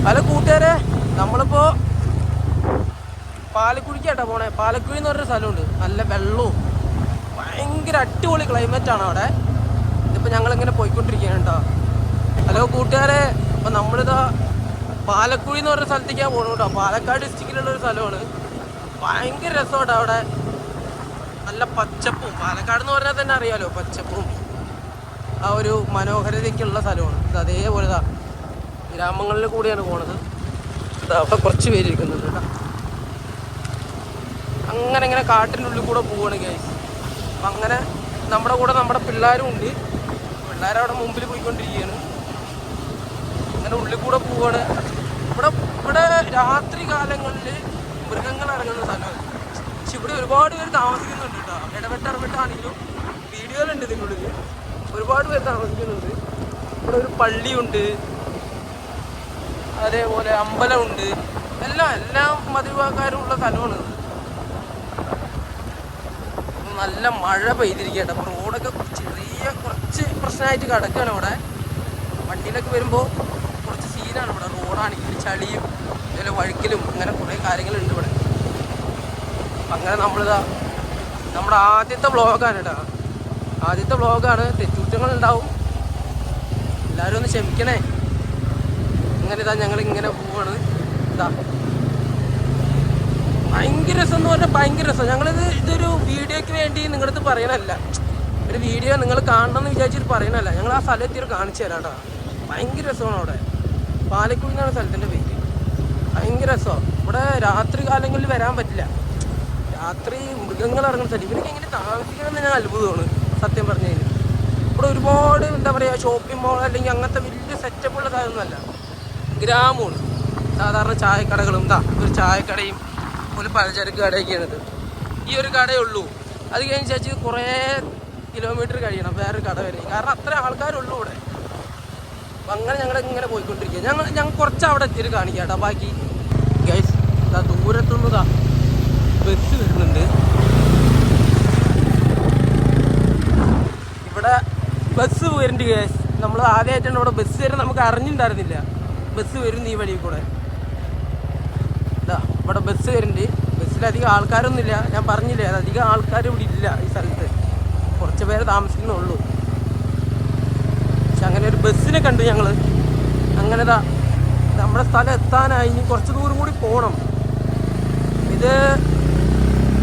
Hello കൂട്ടുകാരെ, നമ്മളിപ്പോ പാലക്കുഴിക്കാട്ടോ പോണേ. പാലക്കുഴി എന്ന് പറഞ്ഞൊരു സ്ഥലമുണ്ട്, നല്ല വെള്ളവും ഭയങ്കര അടിപൊളി ക്ലൈമറ്റ് ആണ് അവിടെ. ഇതിപ്പോൾ ഞങ്ങളിങ്ങനെ പോയിക്കൊണ്ടിരിക്കുകയാണ് കേട്ടോ. ഹലോ കൂട്ടുകാരെ, അപ്പോൾ നമ്മളിതാ പാലക്കുഴി എന്ന് പറഞ്ഞ സ്ഥലത്തേക്കാണ് പോകണം കേട്ടോ. പാലക്കാട് ഡിസ്ട്രിക്റ്റിലുള്ളൊരു സ്ഥലമാണ്. ഭയങ്കര രസമാട്ടോ അവിടെ, നല്ല പച്ചപ്പും. പാലക്കാട് എന്ന് പറഞ്ഞാൽ തന്നെ അറിയാലോ, പച്ചപ്പും ആ ഒരു മനോഹരതയ്ക്കുള്ള സ്ഥലമാണ്. ഇത് അതേപോലെ ഇതാ ഗ്രാമങ്ങളിൽ കൂടിയാണ് പോണത്. അവിടെ കുറച്ച് പേര് ഇരിക്കുന്നുണ്ട് കേട്ടോ. അങ്ങനെ ഇങ്ങനെ കാട്ടിനുള്ളിൽ കൂടെ പോവുകയാണ് ഗൈസ്. അപ്പം അങ്ങനെ നമ്മുടെ കൂടെ നമ്മുടെ പിള്ളേരും ഉണ്ട്. പിള്ളേരവിടെ മുമ്പിൽ പോയിക്കൊണ്ടിരിക്കുകയാണ്. അങ്ങനെ ഉള്ളിൽ കൂടെ പോവുകയാണ്. ഇവിടെ രാത്രി കാലങ്ങളിൽ മൃഗങ്ങൾ ഇറങ്ങുന്ന സ്ഥലമാണ്. പക്ഷെ ഇവിടെ ഒരുപാട് പേര് താമസിക്കുന്നുണ്ട് കേട്ടോ. ഇടപെട്ടാണെങ്കിലും വീഡിയോയിലുണ്ട് ഇതിനുള്ളിൽ ഒരുപാട് പേര് താമസിക്കുന്നുണ്ട്. ഇവിടെ ഒരു പള്ളിയുണ്ട്, അതേപോലെ അമ്പലമുണ്ട്. എല്ലാം മതവിഭാഗക്കാരും ഉള്ള സ്ഥലമാണ്. നല്ല മഴ പെയ്തിരിക്കട്ടെ. അപ്പോൾ റോഡൊക്കെ കുറച്ച് പ്രശ്നമായിട്ട് കിടക്കുകയാണ് ഇവിടെ. വണ്ടിയിലൊക്കെ വരുമ്പോൾ കുറച്ച് സീനാണ് ഇവിടെ. റോഡാണെങ്കിൽ ചളിയും അതുപോലെ വഴുക്കലും അങ്ങനെ കുറേ കാര്യങ്ങളുണ്ട് ഇവിടെ. അങ്ങനെ നമ്മളിതാ നമ്മുടെ ആദ്യത്തെ വ്ളോഗാണ് കേട്ടോ. ആദ്യത്തെ വ്ളോഗാണ്. തെറ്റുകുറ്റങ്ങളുണ്ടാവും, എല്ലാവരും ഒന്ന് ക്ഷമിക്കണേ. അങ്ങനെ ഇതാ ഞങ്ങളിങ്ങനെ പോവാണ്. ഇതാ ഭയങ്കര രസം എന്ന് പറഞ്ഞാൽ ഭയങ്കര രസം. ഇതൊരു വീഡിയോയ്ക്ക് വേണ്ടി നിങ്ങളടുത്ത് പറയണല്ല, ഒരു വീഡിയോ നിങ്ങൾ കാണണം എന്ന് വിചാരിച്ചിട്ട് പറയണല്ല. ഞങ്ങൾ ആ സ്ഥലത്തിൽ കാണിച്ചു തരാം കേട്ടോ. ഭയങ്കര രസമാണ് അവിടെ. പാലക്കുഴി എന്നാണ് സ്ഥലത്തിൻ്റെ പേര്. ഭയങ്കര രസമാണ് ഇവിടെ. രാത്രി കാലങ്ങളിൽ വരാൻ പറ്റില്ല. രാത്രി മൃഗങ്ങൾ ഇറങ്ങുന്ന സ്ഥലം. ഇവരൊക്കെ എങ്ങനെ താമസിക്കണമെന്ന് ഞാൻ അത്ഭുതമാണ് സത്യം പറഞ്ഞു കഴിഞ്ഞാൽ. ഇവിടെ ഒരുപാട് എന്താ പറയുക, ഷോപ്പിംഗ് മോൾ അല്ലെങ്കിൽ അങ്ങനത്തെ വലിയ സെറ്റപ്പുള്ള കാര്യമൊന്നുമല്ല, ഗ്രാമമാണ്. സാധാരണ ചായക്കടകളും, ഒരു ചായക്കടയും ഒരു പലചരക്ക് കടയൊക്കെയാണിത്. ഈ ഒരു കടയേ ഉള്ളൂ. അത് കഴിഞ്ഞ് ചേച്ചി കുറേ കിലോമീറ്റർ കഴിയണം വേറൊരു കട വരെ, കാരണം അത്ര ആൾക്കാരുള്ളൂ ഇവിടെ. അപ്പം അങ്ങനെ ഞങ്ങളിങ്ങനെ പോയിക്കൊണ്ടിരിക്കുക. ഞങ്ങൾ കുറച്ച് അവിടെ എത്തിയിട്ട് കാണിക്കാം കേട്ടോ. ബാക്കി ഗൈസ് ദൂരത്തുനിന്ന് ബസ് വരുന്നുണ്ട്. ഇവിടെ ബസ് വരുന്നുണ്ട് ഗൈസ്. നമ്മൾ ആദ്യമായിട്ടാണ് ഇവിടെ ബസ് വരെ നമുക്ക് അറിഞ്ഞിട്ടുണ്ടായിരുന്നില്ല ബസ് വരുന്നു ഈ വഴി കൂടെ. ഇവിടെ ബസ് വരുന്നുണ്ട്. ബസ്സിലധികം ആൾക്കാരൊന്നുമില്ല. ഞാൻ പറഞ്ഞില്ലേ, അധികം ആൾക്കാർ ഇവിടെ ഇല്ല ഈ സ്ഥലത്ത്. കുറച്ച് പേര് താമസിക്കുന്നുള്ളൂ. പക്ഷെ അങ്ങനെ ഒരു ബസ്സിനെ കണ്ടു ഞങ്ങൾ. അങ്ങനെ നമ്മുടെ സ്ഥലം എത്താനായി. ഇനി കുറച്ച് ദൂരം കൂടി പോകണം. ഇത്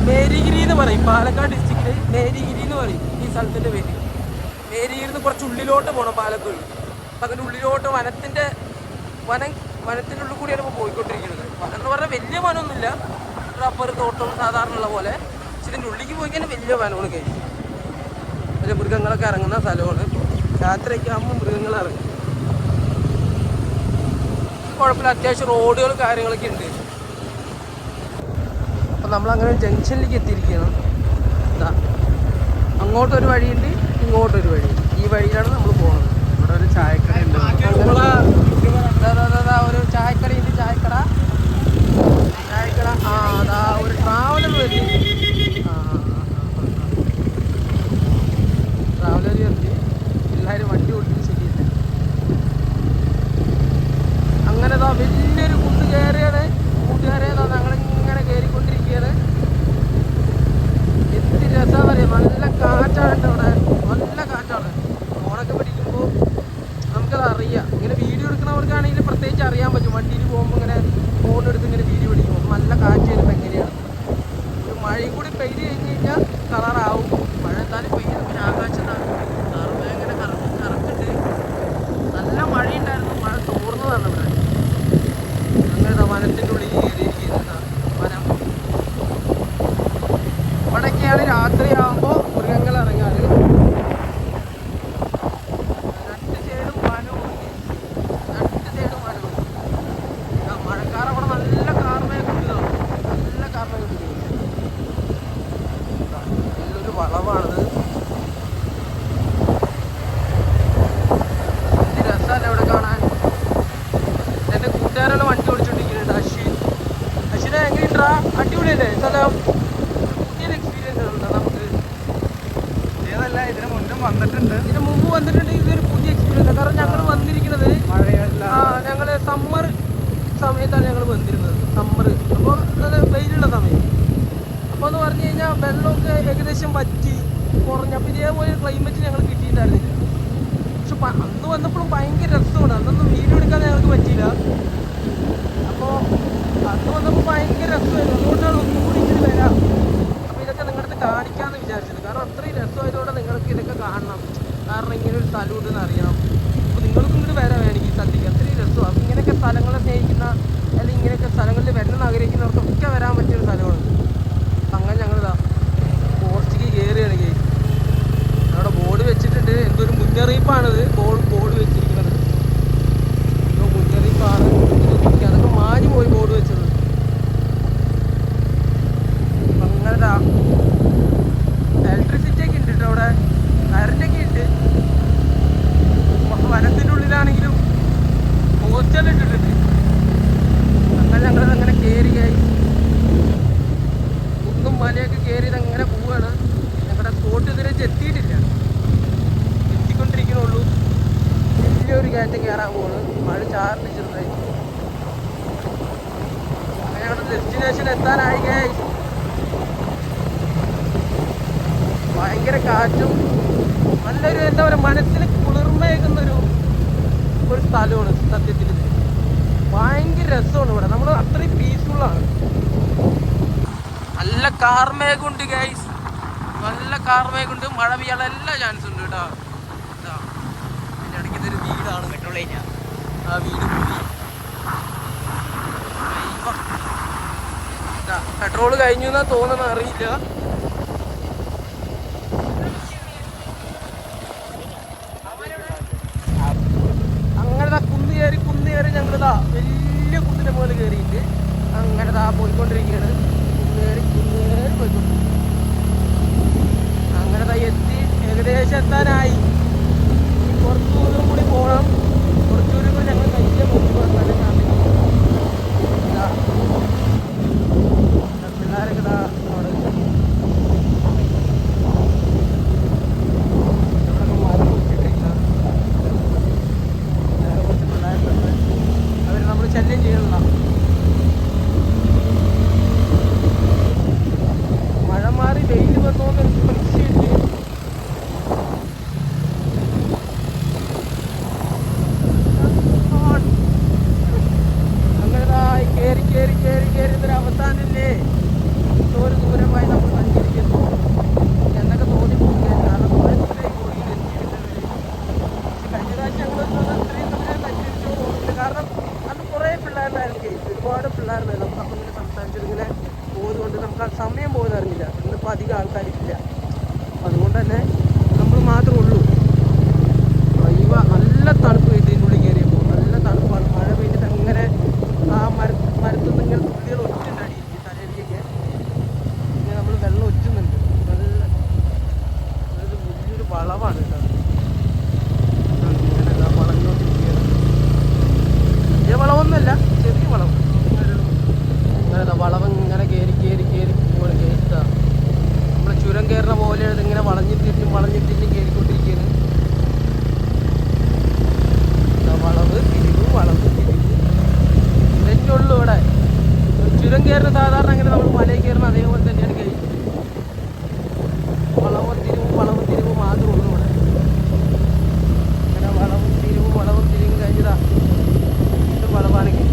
മേരിഗിരി എന്ന് പറയും, പാലക്കാട് ഡിസ്ട്രിക്റ്റിൽ മേരിഗിരി എന്ന് പറയും ഈ സ്ഥലത്തിൻ്റെ പേര്. മേരിഗിരിയിൽ നിന്ന് കുറച്ച് ഉള്ളിലോട്ട് പോകണം പാലക്കാട്. അപ്പം അങ്ങനെ ഉള്ളിലോട്ട് വനത്തിൻ്റെ ഉള്ളിൽ കൂടിയാണ് ഇപ്പോൾ പോയിക്കൊണ്ടിരിക്കുന്നത്. വനം എന്ന് പറഞ്ഞാൽ വലിയ വനമൊന്നുമില്ല, റബ്ബർ തോട്ടം സാധാരണ ഉള്ള പോലെ. പക്ഷെ ഇതിൻ്റെ ഉള്ളിലേക്ക് പോയി കഴിഞ്ഞാൽ വലിയ വനമാണ് കഴിഞ്ഞു. വലിയ മൃഗങ്ങളൊക്കെ ഇറങ്ങുന്ന സ്ഥലമാണ്. രാത്രിയൊക്കെ ആകുമ്പോൾ മൃഗങ്ങൾ ഇറങ്ങും. കുഴപ്പമില്ല, അത്യാവശ്യം റോഡുകളും കാര്യങ്ങളൊക്കെ ഉണ്ട്. അപ്പം നമ്മളങ്ങനെ ജംഗ്ഷനിലേക്ക് എത്തിയിരിക്കുകയാണ്. അങ്ങോട്ടൊരു വഴിയുണ്ട്, ഇങ്ങോട്ടൊരു വഴിയുണ്ട്. ഈ വഴിയിലാണ് നമ്മൾ പോകുന്നത്. ഇവിടെ ഒരു ചായക്കട ഉണ്ട്. ഒരു ചായക്കടയുണ്ട്. ചായക്കട അതാ ഒരു ട്രാവലർ വരുന്നുണ്ട്. ട്രാവലർ വരുന്നുണ്ട്. എല്ലാവരും വണ്ടി ഓടിക്കുന്നത് ശരിയില്ല. അങ്ങനെ വലിയൊരു കുന്ന് കയറിയാണ് കൂട്ടുകാരെ. ഞങ്ങളിങ്ങനെ കയറിക്കൊണ്ടിരിക്കുകയാണ്. എന്ത് രസമാണെന്ന് അറിയാം. നല്ല കാറ്റാണ് ഇവിടെ, നല്ല കാറ്റാണ്. ഫോണൊക്കെ പിടിക്കുമ്പോൾ നമുക്കത് അറിയാം. ഇങ്ങനെ വീഡിയോ എടുക്കുന്നവർക്കാണെങ്കിൽ പ്രത്യേകിച്ച് അറിയാൻ പറ്റും. വണ്ടിയിൽ പോകുമ്പോൾ ഇങ്ങനെ ഫോൺ എടുത്ത് ഇങ്ങനെ വീഡിയോ പിടിക്കുമ്പോൾ നല്ല കാറ്റ് വരുമ്പോൾ എങ്ങനെയാണ്. ഒരു മഴയും കൂടി പെയ്ത് കഴിഞ്ഞ് കഴിഞ്ഞാൽ കളറാവും. മഴ എന്തായാലും പെയ്ത് പിന്നെ ആകാശത്താണ് ഇങ്ങനെ കറക്കുന്നുണ്ട്. നല്ല മഴയുണ്ടായിരുന്നു, മഴ തോർന്നതാണ് ഇവിടെ. അങ്ങനെ വനത്തിൻ്റെ ഉള്ളിൽ കയറിയിരിക്കുന്നത്. വനം ഇവിടെയൊക്കെയാണ് രാത്രിയാകുമ്പോൾ മൃഗങ്ങൾ ഇറങ്ങാറ്. വളവാണിത്. എന്ത് രസമല്ല ഇവിടെ കാണാൻ. എൻ്റെ കൂട്ടുകാരെല്ലാം വണ്ടി ഓടിച്ചോണ്ടിരിക്കുന്നുണ്ട്. അശ്വിനെ എങ്ങനെയുണ്ടാ? അടിപൊളിയല്ലേ സ്ഥലം? പുതിയൊരു എക്സ്പീരിയൻസ് ഉണ്ടോ നമുക്ക്? ഇതല്ല, ഇതിന് മുമ്പ് വന്നിട്ടുണ്ട്. ഇതൊരു പുതിയ എക്സ്പീരിയൻസ്. കാരണം ഞങ്ങൾ വന്നിരിക്കുന്നത് ഞങ്ങൾ സമയത്താണ് ഞങ്ങൾ വന്നിരുന്നത്, സമ്മർ. അപ്പോൾ അത് വെയിലുള്ള സമയം. അപ്പോൾ എന്ന് പറഞ്ഞു കഴിഞ്ഞാൽ വെള്ളമൊക്കെ ഏകദേശം വറ്റി കുറഞ്ഞപ്പോൾ ഇതേപോലെ ക്ലൈമറ്റ് ഞങ്ങൾ കിട്ടിയിട്ടുണ്ടായിരുന്നില്ല. പക്ഷെ അന്ന് വന്നപ്പോഴും ഭയങ്കര രസമാണ്. അന്നൊന്നും വീഡിയോ എടുക്കാൻ ഞങ്ങൾക്ക് പറ്റിയില്ല. അപ്പോൾ അന്ന് വന്നപ്പോൾ ഭയങ്കര രസമായിരുന്നു. അതുകൊണ്ടാണ് ഒന്നും കൂടി ഇങ്ങനെ വരാം, അപ്പോൾ ഇതൊക്കെ നിങ്ങളുടെ അടുത്ത് കാണിക്കാമെന്ന് വിചാരിച്ചത്. കാരണം അത്രയും രസമായതുകൊണ്ട് നിങ്ങൾക്ക് ഇതൊക്കെ കാണണം. കാരണം ഇങ്ങനെ ഒരു സ്ഥലം ഉണ്ടെന്ന് അറിയണം. അപ്പോൾ നിങ്ങൾക്കും ഇങ്ങോട്ട് വരാൻ വേണമെങ്കിൽ സദ്യക്ക് അത്രയും രസമാണ്. അപ്പോൾ ഇങ്ങനെയൊക്കെ സ്ഥലങ്ങളെ സ്നേഹിക്കുന്ന അല്ലെങ്കിൽ ഇങ്ങനെയൊക്കെ സ്ഥലങ്ങളിൽ വരണം ആഗ്രഹിക്കുന്നവർക്കൊക്കെ വരാൻ പറ്റിയൊരു സ്ഥലമാണ്. അങ്ങനെ ഞങ്ങളിതാ പോർച്ചിക്ക് കയറിയാണ്. അവിടെ ബോർഡ് വെച്ചിട്ടുണ്ട്. എന്തൊരു മുന്നറിയിപ്പാണിത്, ബോർഡ് വെച്ചിരിക്കുന്നത്. എന്തോ മുന്നറിയിപ്പാണ്. അതൊക്കെ മാഞ്ഞു പോയി ബോർഡ് വെച്ചത്. അങ്ങനെതാ ഇലക്ട്രിസിറ്റി ഒക്കെ ഉണ്ട് കേട്ടോ, അവിടെ കറണ്ടൊക്കെ ഉണ്ട്. വനത്തിൻ്റെ ഉള്ളിലാണെങ്കിലും പോസ്റ്റെല്ലാം ഇട്ടിട്ടുണ്ട്. അങ്ങനെ ഞങ്ങളങ്ങനെ കയറിയായി കുന്നും മലയൊക്കെ കയറിയത് അങ്ങനെ പോവുകയാണ്. ഞങ്ങളുടെ സ്പോട്ട് ഇതുവരെ എത്തിയിട്ടില്ല, എത്തിക്കൊണ്ടിരിക്കണുള്ളൂ. വലിയൊരു കയറ്റം കയറാൻ പോകുന്നു. മഴ ചാറിന് ചെറുതായി. അങ്ങനെ ഞങ്ങളുടെ ഡെസ്റ്റിനേഷൻ എത്താനായി. ഭയങ്കര കാറ്റും നല്ലൊരു എന്താ പറയുക മനസ്സിന് കുളിർമയേക്കുന്നൊരു സ്ഥലമാണ് സത്യത്തിൽ. ഭയങ്കര രസമാണ് ഇവിടെ. നമ്മൾ അത്രയും പീസ്ഫുള്ളാണ്. നല്ല കാർമേഘമുണ്ട് ഗൈസ്, നല്ല കാർമേഘമുണ്ട്. മഴ പെയ്യാനുള്ള എല്ലാ ചാൻസും ഉണ്ട് കേട്ടോ. ഇതാ പിന്നെ ഇടയ്ക്ക് ഇതൊരു വീടാണ്. പെട്രോൾ കഴിഞ്ഞാൽ ആ വീട് പോയി. പെട്രോൾ കഴിഞ്ഞു എന്നാ തോന്നുന്നത്, അറിയില്ല. കുന്ന് കയറി ഞങ്ങളിതാ വലിയ കുന്നിൻ്റെ മുകളിൽ കയറിയിട്ട് അങ്ങനെ പോയിക്കൊണ്ടിരിക്കുകയാണ്. കുന്ന് കയറി പോയിക്കൊണ്ടിരിക്കും. അങ്ങനെ എത്തി, ഏകദേശം എത്താനായി. കുറച്ച് ദൂരം കൂടി പോകണം. കുറച്ച് ദൂരം കൂടി ഞങ്ങൾ കഴിക്കാൻ പോകുമ്പോൾ പിള്ളേരൊക്കെ അവിടെ ശല്യം ചെയ്യണ്ട. മഴ മാറി വെയിൽ വന്നോന്ന് എനിക്ക് പ്രതീക്ഷയില്ല. അങ്ങനെ കയറി കയറി കയറി കയറി ഇതൊരു അവസാനമില്ലേ, ഒരു ദൂരമായി നമ്മൾ സഞ്ചരിക്കുന്നു എന്നൊക്കെ തോന്നിപ്പോകുക. കാരണം കുറേ ദൂരമായി പോയി കഴിഞ്ഞ പ്രാവശ്യം ഞങ്ങൾ അത്രയും ദൂരം സഞ്ചരിച്ചോ തോന്നുന്നില്ല. കാരണം കുറേ പിള്ളേരുണ്ടായിരുന്നു, ഒരുപാട് പിള്ളേരുണ്ടായിരുന്നു. നമുക്ക് അപ്പം ഇങ്ങനെ സംസാരിച്ചത് ഇങ്ങനെ പോകുന്നതുകൊണ്ട് നമുക്ക് ആ സമയം പോകുന്നത് അറിഞ്ഞില്ല. ഇന്നിപ്പോൾ അധികം ആൾക്കാരില്ല, അതുകൊണ്ട് തന്നെ നമ്മൾ മാത്രമേ ഉള്ളൂ. നല്ല തണുപ്പ് ഇതിൻ്റെ ഉള്ളിൽ കയറിയപ്പോൾ നല്ല തണുപ്പാണ്. മഴ പെയ്തിട്ട് അങ്ങനെ ആ മരത്തുനിന്ന് ഇങ്ങനെ തുള്ളികൾ ഒറ്റുണ്ടായിരിക്കും തലയിലേക്കൊക്കെ. ഇങ്ങനെ നമ്മൾ വെള്ളം ഒറ്റുന്നുണ്ട്. നല്ല വലിയൊരു വളവാണ് കേട്ടോ. അങ്ങനെ വളഞ്ഞോണ്ടിരിക്കുകയാണ്. വലിയ വളവൊന്നുമല്ല, ചെറിയ വളവ്. അങ്ങനെ വളവ് ഇങ്ങനെ കയറി കയറി കയറി പോവാണ്. കയറ്റാ നമ്മൾ ചുരം കയറുന്ന പോലെ ഇതിങ്ങനെ വളഞ്ഞിട്ടിരിക്കും കയറിക്കൊണ്ടിരിക്കുകയാണ്. വളവ് തിരിവ് വളവ് തിരിവ് ഇതൊക്കെ ഉള്ളൂ ഇവിടെ. ചുരം കയറുന്ന സാധാരണ അങ്ങനെ നമ്മൾ മലയിൽ കയറുന്ന അതേപോലെ തന്നെയാണ് കഴിക്കുന്നത്. വളവും തിരിവും മാത്രമേ ഉള്ളൂ ഇവിടെ. അങ്ങനെ വളവും തിരിവും കഴിഞ്ഞതാ. വീണ്ടും വളവാണെങ്കിൽ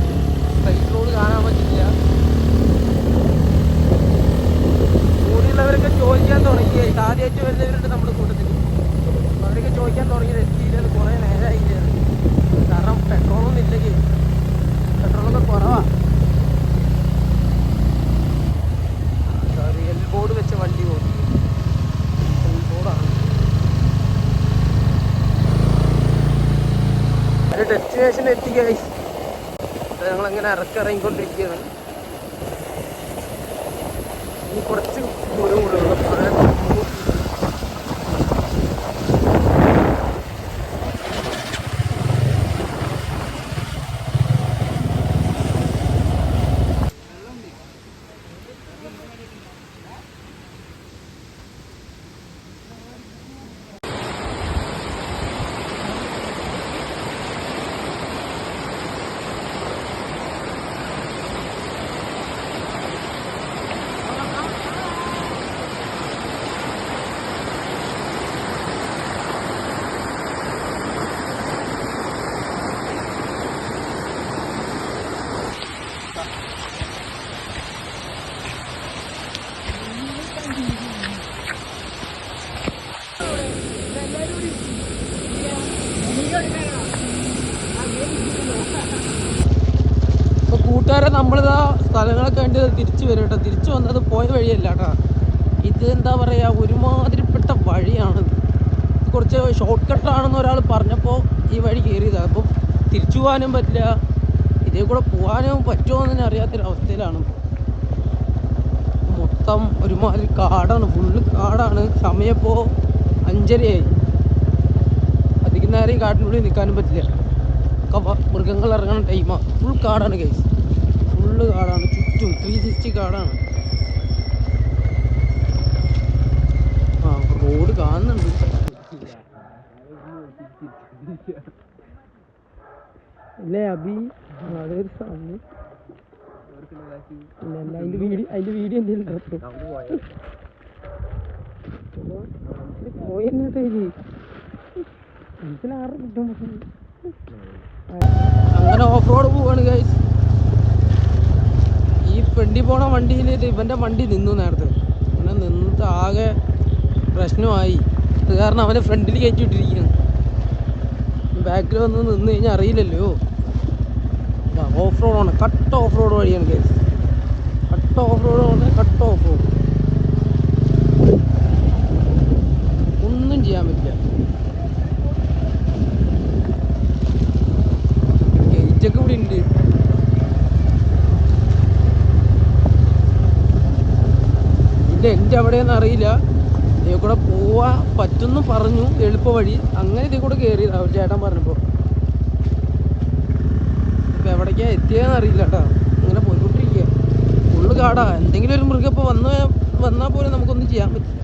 സൈഡ് റോഡ് കാണാൻ പറ്റില്ല. കൂടിയുള്ളവരൊക്കെ ചോദിക്കാൻ തുടങ്ങി. ആദ്യമായിട്ട് വരുന്നവരുണ്ട് നമ്മുടെ കൂട്ടത്തിൽ. അവരൊക്കെ ചോദിക്കാൻ തുടങ്ങിയത് എത്തിയില്ല, കുറേ നേരമായില്ല. കാരണം പെട്രോളൊന്നും ഇല്ലെങ്കിൽ, പെട്രോളൊക്കെ കുറവാണ്. എൽ ബോർഡ് വെച്ച വണ്ടി പോകും. എൽ ബോർഡാണ്. ഒരു ഡെസ്റ്റിനേഷൻ എത്തിക്കുക. ഞങ്ങളങ്ങനെ ഇറങ്ങിക്കൊണ്ടിരിക്കുകയാണ്. ഇനി കുറച്ച് ദൂരം കൂടെ ഉള്ളൂ. കൂട്ടുകാരെ നമ്മളിതാ സ്ഥലങ്ങളൊക്കെ കണ്ട് തിരിച്ചു വരും കേട്ടോ. തിരിച്ചു വന്നത് പോയ വഴിയല്ല കേട്ടോ. ഇത് എന്താ പറയുക, ഒരുമാതിരിപ്പെട്ട വഴിയാണ്. ഇത് കുറച്ച് ഷോർട്ട് കട്ടാണെന്ന് ഒരാൾ പറഞ്ഞപ്പോൾ ഈ വഴി കയറിയതാണ്. അപ്പം തിരിച്ചു പോകാനും പറ്റില്ല, ഇതേ കൂടെ പോകാനും പറ്റുമോ എന്ന് അറിയാത്തൊരവസ്ഥയിലാണ്. മൊത്തം ഒരുമാതിരി കാടാണ്, ഫുള്ള് കാടാണ്. സമയം ഇപ്പോൾ 5:30 അധികം നേരം ഈ കാട്ടിനുള്ളിൽ നിൽക്കാനും പറ്റില്ല. ഒക്കെ മൃഗങ്ങൾ ഇറങ്ങുന്ന ടൈമാണ്. ഫുൾ കാടാണ് ഗൈസ്, ഫുള്ള് കാടാണ്, ചുറ്റും 360 കാടാണ്. ആ റോഡ് കാണുന്നുണ്ട്. അല്ലേ അബി? അതൊരു സാധനം അതിന്റെ വീഡിയോ എന്തെങ്കിലും അങ്ങനെ ഓഫ് റോഡ് പോവാണ് ഗൈസ്. ഈ ഫ്രണ്ടിൽ പോണ വണ്ടിയിൽ ഇവന്റെ വണ്ടി നിന്നു നേരത്തെ. അങ്ങനെ നിന്നിട്ട് ആകെ പ്രശ്നമായി. അത് കാരണം അവനെ ഫ്രണ്ടിൽ കയറ്റിയിട്ടിരിക്കുകയാണ്. ബാക്കിൽ വന്ന് നിന്ന് കഴിഞ്ഞാൽ അറിയില്ലല്ലോ. ഓഫ് റോഡാണ്, കട്ട് ഓഫ് റോഡ് വഴിയാണ് ഗൈസ്. കട്ട് ഓഫ് റോഡാണ്, കട്ട് ഓഫ് റോഡ്. ഒന്നും ചെയ്യാൻ പറ്റില്ല. ഗേറ്റൊക്കെ ഇവിടെ ഉണ്ട്. ഇല്ല, എൻ്റെ അവിടെയൊന്നും അറിയില്ല. ഇതേ കൂടെ പോവാൻ പറ്റുമെന്ന് പറഞ്ഞു, എളുപ്പ വഴി. അങ്ങനെ ഇതേ കൂടെ കയറിയതാ ഒരു ചേട്ടൻ പറഞ്ഞപ്പോൾ. ഇപ്പം എവിടേക്കാണ് എത്തിയതെന്ന് അറിയില്ല കേട്ടോ. ഇങ്ങനെ പോയിക്കൊണ്ടിരിക്കുക, ഫുള്ള് കാടാ. എന്തെങ്കിലും ഒരു മൃഗം ഇപ്പോൾ വന്നാൽ പോലും നമുക്കൊന്നും ചെയ്യാൻ പറ്റില്ല.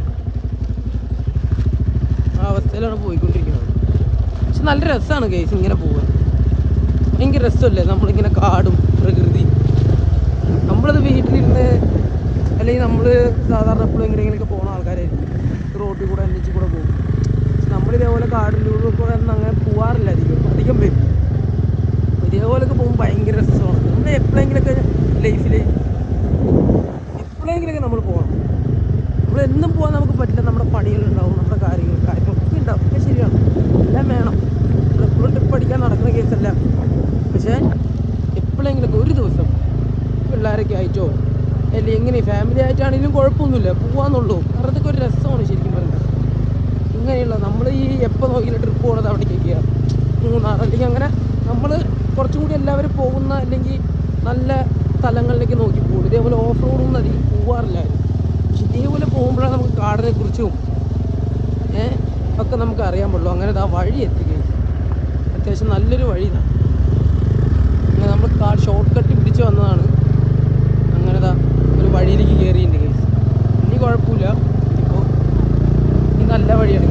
ആ അവസ്ഥയിലാണ് പോയിക്കൊണ്ടിരിക്കുന്നത്. പക്ഷെ നല്ല രസമാണ് കേസ് ഇങ്ങനെ പോകാൻ. ഭയങ്കര രസമല്ലേ നമ്മളിങ്ങനെ കാടും പ്രകൃതി. നമ്മളത് വീട്ടിലിരുന്ന് അല്ലെങ്കിൽ നമ്മൾ സാധാരണ എപ്പോഴും എങ്ങനെയെങ്കിലൊക്കെ പോകുന്ന ആൾക്കാരായിരിക്കും. റോഡിൽ കൂടെ അന്വേഷിച്ച് കൂടെ പോകും. നമ്മളിതേപോലെ കാടിലൂടെ കൂടെ ഒന്നും അങ്ങനെ പോകാറില്ല അധികം പേര്. ഇതേപോലെയൊക്കെ പോകുമ്പോൾ ഭയങ്കര രസമാണ്. നമ്മൾ എപ്പോഴെങ്കിലൊക്കെ ലൈഫിൽ എപ്പോഴെങ്കിലൊക്കെ നമ്മൾ പോകണം. നമ്മൾ എന്നും പോകാൻ നമുക്ക് പറ്റില്ല. നമ്മുടെ പണികളുണ്ടാവും, നമ്മുടെ കാര്യങ്ങളൊക്കെ ഉണ്ടാവും. ഒക്കെ ശരിയാണ്, എല്ലാം വേണം. നമ്മളെപ്പോഴും ട്രിപ്പ് അടിക്കാൻ നടക്കുന്ന കേസല്ല. പക്ഷേ എപ്പോഴെങ്കിലൊക്കെ ഒരു ദിവസം പിള്ളേരൊക്കെ ആയിട്ടോ അല്ലെങ്കിൽ എങ്ങനെ ഫാമിലി ആയിട്ടാണെങ്കിലും കുഴപ്പമൊന്നുമില്ല, പോകാമെന്നുള്ളൂ. കാരണം ഇതൊക്കെ ഒരു രസമാണ് ശരിക്കും പറയുന്നത്. ഇങ്ങനെയുള്ള നമ്മൾ ഈ എപ്പോൾ നോക്കിയാലും ട്രിപ്പ് പോകുന്നത് അവിടേക്കൊക്കെയാണ്, മൂന്നാർ അല്ലെങ്കിൽ അങ്ങനെ നമ്മൾ കുറച്ചും കൂടി എല്ലാവരും പോകുന്ന അല്ലെങ്കിൽ നല്ല സ്ഥലങ്ങളിലേക്ക് നോക്കി പോകും. ഇതേപോലെ ഓഫ് റോഡൊന്നും അധികം പോകാറില്ലായിരുന്നു. പക്ഷെ ഇതേപോലെ പോകുമ്പോഴാണ് നമുക്ക് കാടിനെ കുറിച്ചും ഒക്കെ നമുക്ക് അറിയാൻ പാടുള്ളൂ. അങ്ങനെ ആ വഴി എത്തുകയും അത്യാവശ്യം നല്ലൊരു വഴി ഇതാണ്. അങ്ങനെ നമ്മൾ ഷോർട്ട് കട്ട് പിടിച്ച് വന്നതാണ്. അങ്ങനെ ഒരു വഴിയിലേക്ക് കയറിയിട്ടുണ്ട് കേസ്. ഇനി കുഴപ്പമില്ല, ഇപ്പോൾ ഈ നല്ല വഴിയാണ്.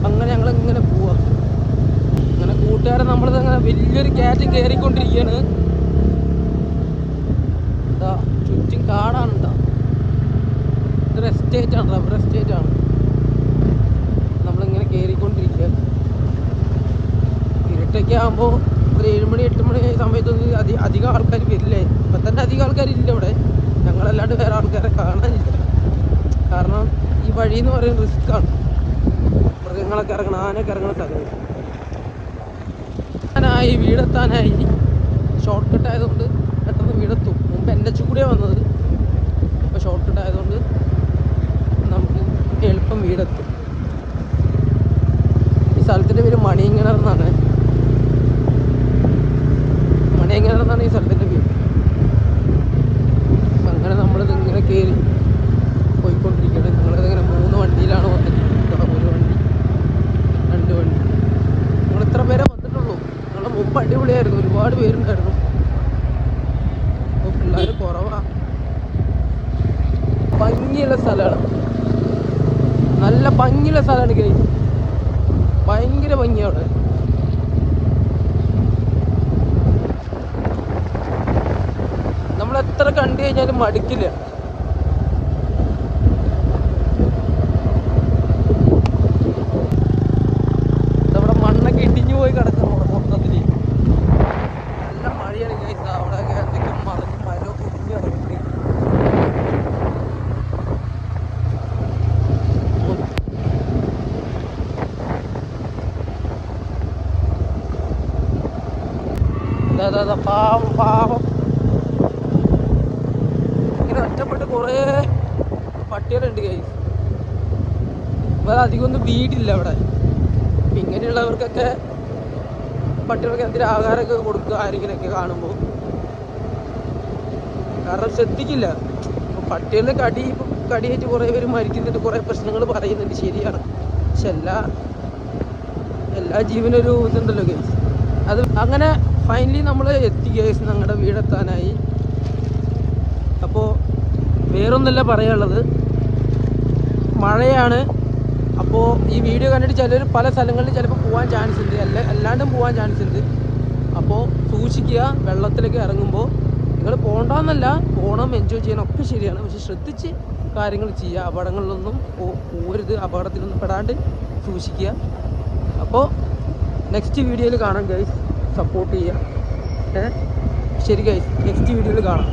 അങ്ങനെ ഞങ്ങളിങ്ങനെ പോവാം. അങ്ങനെ കൂട്ടുകാരെ നമ്മളിതങ്ങനെ വലിയൊരു കയറ്റം കയറിക്കൊണ്ടിരിക്കുകയാണ്. എന്താ ചുറ്റും കാടാണ് കേട്ടോ. ഇതൊരു എസ്റ്റേറ്റാണ്, റബ്ബർ എസ്റ്റേറ്റാണ്. നമ്മളിങ്ങനെ കയറിക്കൊണ്ടിരിക്കുക. ഇരുട്ടൊക്കെ ആകുമ്പോൾ ഒരു 7 മണി 8 മണി സമയത്തൊന്നും അധികം ആൾക്കാർ വരില്ലേ. ഇപ്പം തന്നെ അധികം ആൾക്കാരില്ല ഇവിടെ. ഞങ്ങളല്ലാണ്ട് വേറെ ആൾക്കാരെ കാണാനില്ല. കാരണം ഈ വഴി എന്ന് പറയുന്നത് റിസ്ക്കാണ്. മൃഗങ്ങളൊക്കെ ഇറങ്ങണം, ആനയൊക്കെ ഇറങ്ങണ സ്ഥലം. ഞാനായി വീടെത്താനായി. ഷോർട്ട് കട്ട് ആയതുകൊണ്ട് പെട്ടെന്ന് വീടെത്തും. മുമ്പ് NH കൂടിയാണ് വന്നത്. ഇപ്പോൾ ഷോർട്ട് കട്ട് ആയതുകൊണ്ട് നമുക്ക് എളുപ്പം വീടെത്തും. ഈ സ്ഥലത്തിൻ്റെ പേര് മണിയങ്കണർ എന്നാണ്. മണിയങ്കണർ എന്നാണ് ഈ സ്ഥലത്തിൻ്റെ പേര്. അപ്പം അങ്ങനെ നമ്മളിത് ഇങ്ങനെ കയറി പോയിക്കൊണ്ടിരിക്കുകയാണ്. ഞങ്ങളിതിങ്ങനെ 3 വണ്ടിയിലാണ് വന്നിട്ടുള്ളത്. ഒരു വണ്ടി, 2 വണ്ടി. ഞങ്ങൾ ഇത്ര പേരെ വന്നിട്ടുള്ളൂ. ഞങ്ങളുടെ മുമ്പ് അടിപൊളിയായിരുന്നു, ഒരുപാട് പേരുണ്ടായിരുന്നു. അപ്പോൾ പിള്ളേർ കുറവാണ്. ഭംഗിയുള്ള സ്ഥലമാണ്, നല്ല ഭംഗിയുള്ള സ്ഥലമാണ് ഗൈസ്. ഭയങ്കര ഭംഗിയാണ്. നമ്മളെത്ര കണ്ടു കഴിഞ്ഞാലും മടുക്കില്ല. നമ്മുടെ മണ്ണൊക്കെ ഇടിഞ്ഞു പോയി കിടക്കും മൊത്തത്തിൽ. നല്ല മഴയാണ് ഗൈസ്. അവിടെ എന്തെങ്കിലും മറിഞ്ഞ് മരമൊക്കെ ഇടിഞ്ഞു കിടക്കും. അതാ പാവം പാവം ഇങ്ങനെ ഒറ്റപ്പെട്ട് കുറേ പട്ടികളുണ്ട് ഗൈസ്. വേറെ അധികമൊന്നും വീടില്ല അവിടെ. അപ്പം ഇങ്ങനെയുള്ളവർക്കൊക്കെ പട്ടികൾക്ക് എന്തെങ്കിലും ആഹാരമൊക്കെ കൊടുക്കുക ആരെങ്കിലുമൊക്കെ കാണുമ്പോൾ. കാരണം ശ്രദ്ധിക്കില്ല. അപ്പം പട്ടികളുടെ കടിയേറ്റ് കുറേ പേര് മരിക്കുന്നുണ്ട്, കുറേ പ്രശ്നങ്ങൾ പറയുന്നുണ്ട്, ശരിയാണ്. പക്ഷെ എല്ലാ ജീവനൊരു ഇതുണ്ടല്ലോ ഗൈസ്. അത് അങ്ങനെ ഫൈനലി നമ്മൾ എത്തി ഗൈസ്, ഞങ്ങളുടെ വീടെത്താനായി. അപ്പോൾ വേറൊന്നല്ല പറയാനുള്ളത്, മഴയാണ്. അപ്പോൾ ഈ വീഡിയോ കണ്ടിട്ട് ചിലർ പല സ്ഥലങ്ങളിൽ ചിലപ്പോൾ പോകാൻ ചാൻസ് ഉണ്ട്, അല്ലാണ്ടും പോകാൻ ചാൻസ് ഉണ്ട്. അപ്പോൾ സൂക്ഷിക്കുക. വെള്ളത്തിലേക്ക് ഇറങ്ങുമ്പോൾ നിങ്ങൾ പോകണ്ടെന്നല്ല, പോകണം, എൻജോയ് ചെയ്യണം, ഒക്കെ ശരിയാണ്. പക്ഷെ ശ്രദ്ധിച്ച് കാര്യങ്ങൾ ചെയ്യുക. അപകടങ്ങളിലൊന്നും പോകരുത്, അപകടത്തിലൊന്നും പെടാണ്ട് സൂക്ഷിക്കുക. അപ്പോൾ നെക്സ്റ്റ് വീഡിയോയിൽ കാണാം ഗൈസ്. സപ്പോർട്ട് ചെയ്യുക. ശരി ഗൈസ്, നെക്സ്റ്റ് വീഡിയോയിൽ കാണാം.